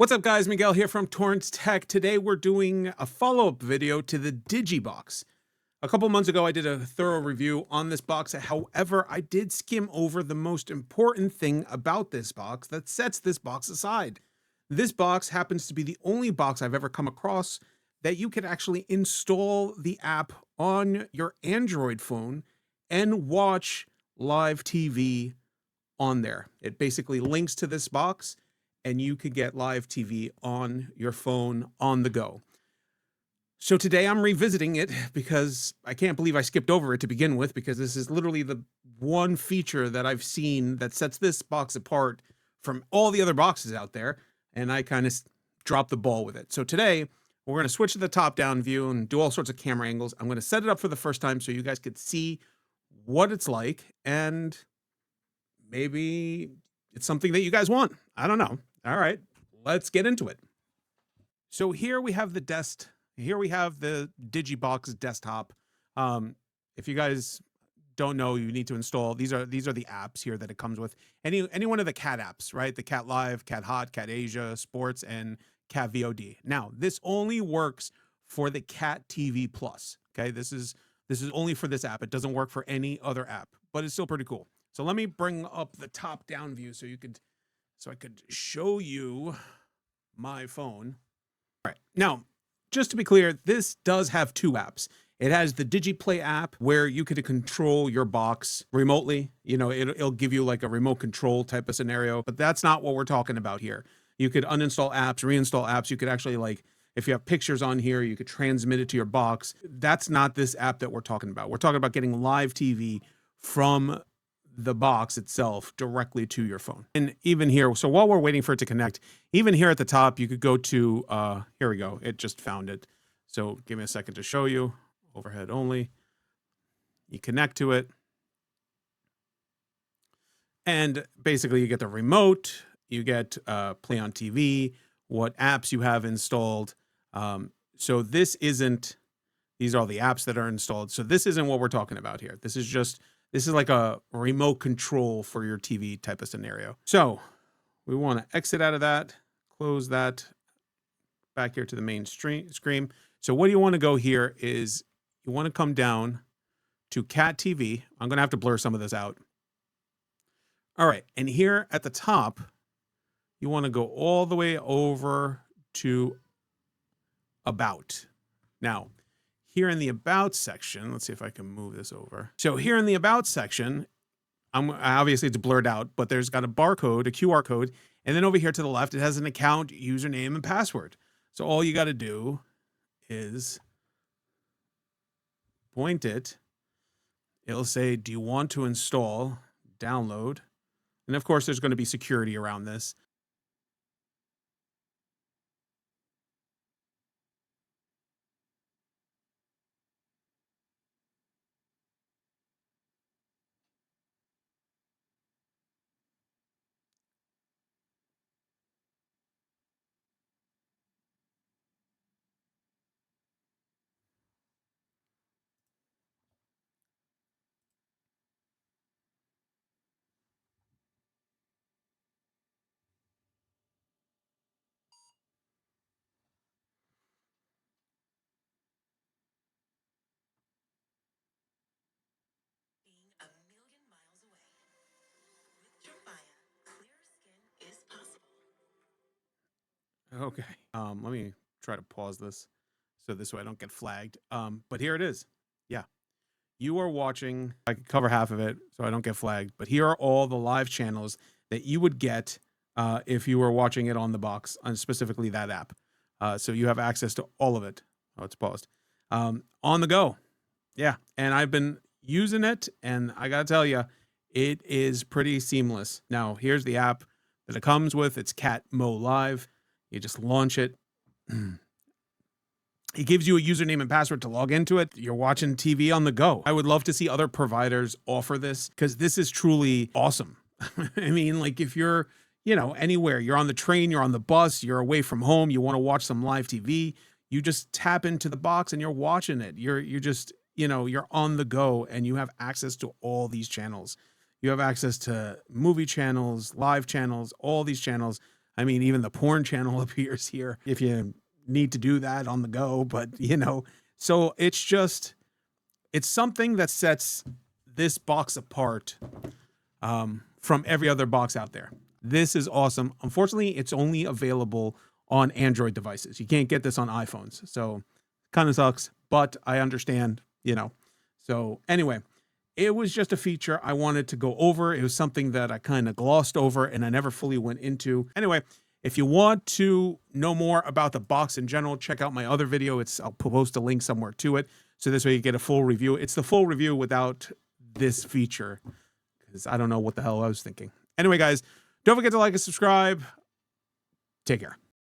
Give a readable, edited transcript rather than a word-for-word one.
What's up, guys? Miguel here from Torrance Tech. Today we're doing a follow-up video to the Digi Box. A couple months ago, I did a thorough review on this box. However, I did skim over the most important thing about this box that sets this box aside. This box happens to be the only box I've ever come across that you can actually install the app on your Android phone and watch live TV on there. It basically links to this box and you could get live TV on your phone on the go. So today I'm revisiting it because I can't believe I skipped over it to begin with, because this is literally the one feature that I've seen that sets this box apart from all the other boxes out there, and I kind of dropped the ball with it. So today we're going to switch to the top-down view and do all sorts of camera angles. I'm going to set it up for the first time so you guys could see what it's like, and maybe it's something that you guys want. I don't know. All right, let's get into it. So here we have the DigiBox desktop. If you guys don't know, you need to install these are the apps here that it comes with. Any one of the cat apps, right? The Cat Live, Cat Hot, Cat Asia, Sports, and Cat VOD. Now, this only works for the Cat TV Plus. Okay, this is only for this app. It doesn't work for any other app, but it's still pretty cool. So let me bring up the top-down view so I could show you my phone. All right. Now, just to be clear, this does have two apps. It has the DigiPlay app where you could control your box remotely. You know, it'll give you like a remote control type of scenario, but that's not what we're talking about here. You could uninstall apps, reinstall apps. You could actually, like, if you have pictures on here, you could transmit it to your box. That's not this app that we're talking about. We're talking about getting live TV from the box itself directly to your phone. And even here, so while we're waiting for it to connect, even here at the top, you could go to, here we go. It just found it. So give me a second to show you. Overhead only. You connect to it. And basically you get the remote, you get play on TV, what apps you have installed. So these are all the apps that are installed. So this isn't what we're talking about here. This is like a remote control for your TV type of scenario. So we want to exit out of that, close that, back here to the main screen. So what you want to go here is you want to come down to Cat TV. I'm going to have to blur some of this out. All right. And here at the top, you want to go all the way over to About. Now, here in the About section, let's see if I can move this over. So here in the About section, obviously it's blurred out, but there's got a barcode, a QR code, and then over here to the left, it has an account, username, and password. So all you got to do is point it. It'll say, do you want to install, download? And of course, there's going to be security around this. A million miles away. With Jumaya, clear skin is possible. Okay. Let me try to pause this so this way I don't get flagged. But here it is. Yeah. You are watching, I could cover half of it so I don't get flagged, but here are all the live channels that you would get if you were watching it on the box, on specifically that app. So you have access to all of it. Oh, it's paused. On the go. Yeah. And I've been using it, and I gotta tell you, it is pretty seamless. Now, here's the app that it comes with. It's Cat Mo Live. You just launch it. It gives you a username and password to log into it. You're watching TV on the go. I would love to see other providers offer this, because this is truly awesome. I mean, like, if you're, anywhere, you're on the train, you're on the bus, you're away from home, you want to watch some live TV, you just tap into the box and you're watching it. You're just, you're on the go, and you have access to all these channels. You have access to movie channels, live channels, all these channels. I mean, even the porn channel appears here if you need to do that on the go. But, you know, so it's just, it's something that sets this box apart from every other box out there. This is awesome. Unfortunately, it's only available on Android devices. You can't get this on iPhones. So kind of sucks, but I understand, you know. So anyway, it was just a feature I wanted to go over. It was something that I kind of glossed over and I never fully went into. Anyway, if you want to know more about the box in general, check out my other video. I'll post a link somewhere to it. So this way you get a full review. It's the full review without this feature, because I don't know what the hell I was thinking. Anyway, guys, don't forget to like and subscribe. Take care.